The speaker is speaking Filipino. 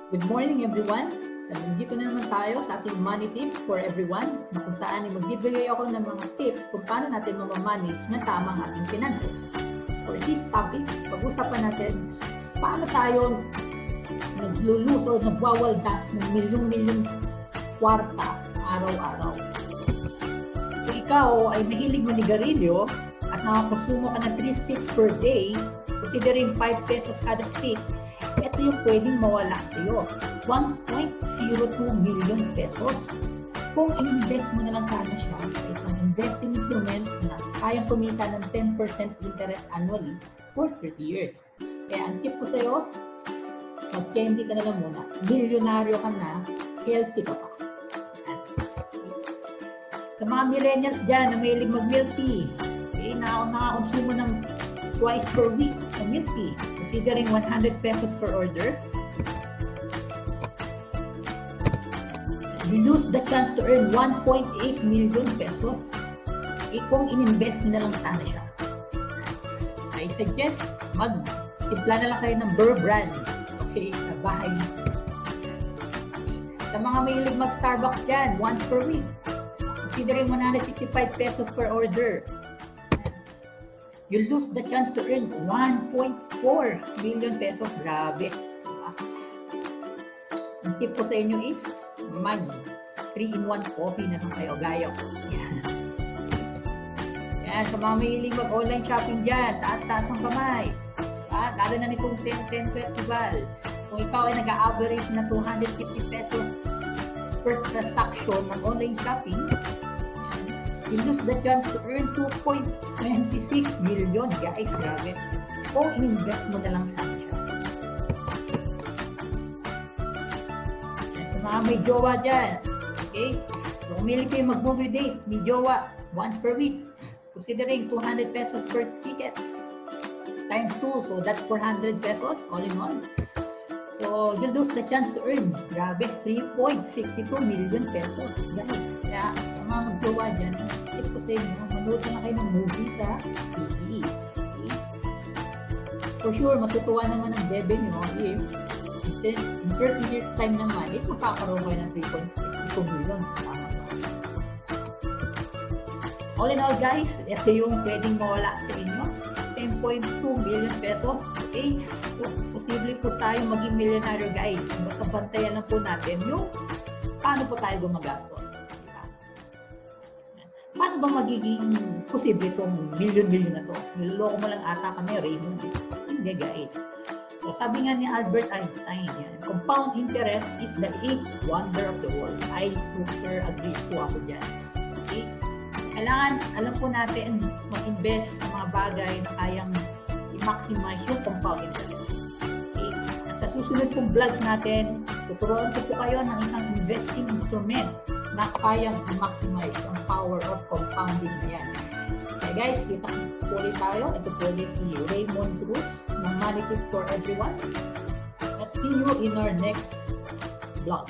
Good morning everyone! So, nandito na naman tayo sa ating Money Tips for Everyone na kung saan ay magbibigay ako ng mga tips kung paano natin mamamanage na tama ang ating finances. For this topic, pag-usapan natin paano tayo naglulus o nagwawaldas ng milyong-milyong kwarta araw-araw. Kung ikaw ay mahilig manigarilyo at nakakonsumo ka ng 3 sticks per day, considering 5 pesos kada stick, ito yung pwedeng mawala sa iyo. 1.02 million pesos. Kung i-invest mo na lang sana siya sa isang investing instrument na kayang kumita ng 10% interest annually for 30 years. Kaya ang tip ko sa iyo, mag-candy ka na lang muna. Milyonaryo ka na, healthy ka pa. Sa mga millennials dyan na mahilig mag-milk tea, nakakonsumo ng twice per week sa milk tea, considering 100 pesos per order, you lose the chance to earn 1.8 million pesos. Kung in-invest na lang sana siya. I suggest, mag-timpla na lang kayo ng Burr brand. Okay, sa bahay. Sa mga mahilig mag-Starbucks dyan, once per week, considering 165 pesos per order, you lose the chance to earn 1.4 million pesos. Grabe. Diba? Ang tip ko sa inyo is, mag 3-in-1 coffee na lang kayo. Gaya ko. Yan. Yan. Sa mga mahilig mag-online shopping dyan, taas-taas ang kamay. Diba? Lalo na nitong 10-10 festival. Kung ikaw ay nag-average na 250 pesos per transaction ng online shopping, you lose the chance to earn 2.26 million, guys. Grabe. Kung in-invest mo na lang sana siya. Sa mga may jowa dyan, okay? So, umili kayo mag-movie date, may jowa, once per week. Considering 200 pesos per ticket, times 2, so that's 400 pesos all in all. So, you lose the chance to earn, grabe, 3.62 million pesos, guys. Kaya, sa mga mag-jowa dyan, tip ko sa inyo, manood na kayo ng movie sa TV. Okay? For sure, matutuwa naman ang bebe nyo if in 30 years time naman, makakaroon kayo ng 3.62 million. All in all, guys, ito yung pwedeng mawala sa inyo. 10.2 million pesos. Okay? So, posible po tayo maging milyonaryo, guys. Basta bantayan lang po natin yung paano po tayo gumagastos. Paano ba magiging posible itong milyon-milyon na to? Niloloko mo lang ata kami, Raymond. Hindi, guys. So, sabi nga ni Albert Einstein, yan, compound interest is the 8th wonder of the world. I super agree po ako dyan. Okay? Kailangan, alam po natin, mag-invest sa mga bagay na kayang i-maximize yung compound interest. Okay? At sa susunod pong vlogs natin, tuturuan ko po kayo ng isang investing instrument na kayang i-maximize ang power of compounding na yan. Okay guys, kita po ulit tayo. Ito po ulit si Raymond Cruz ng Money Tips for Everyone. Let's see you in our next vlog.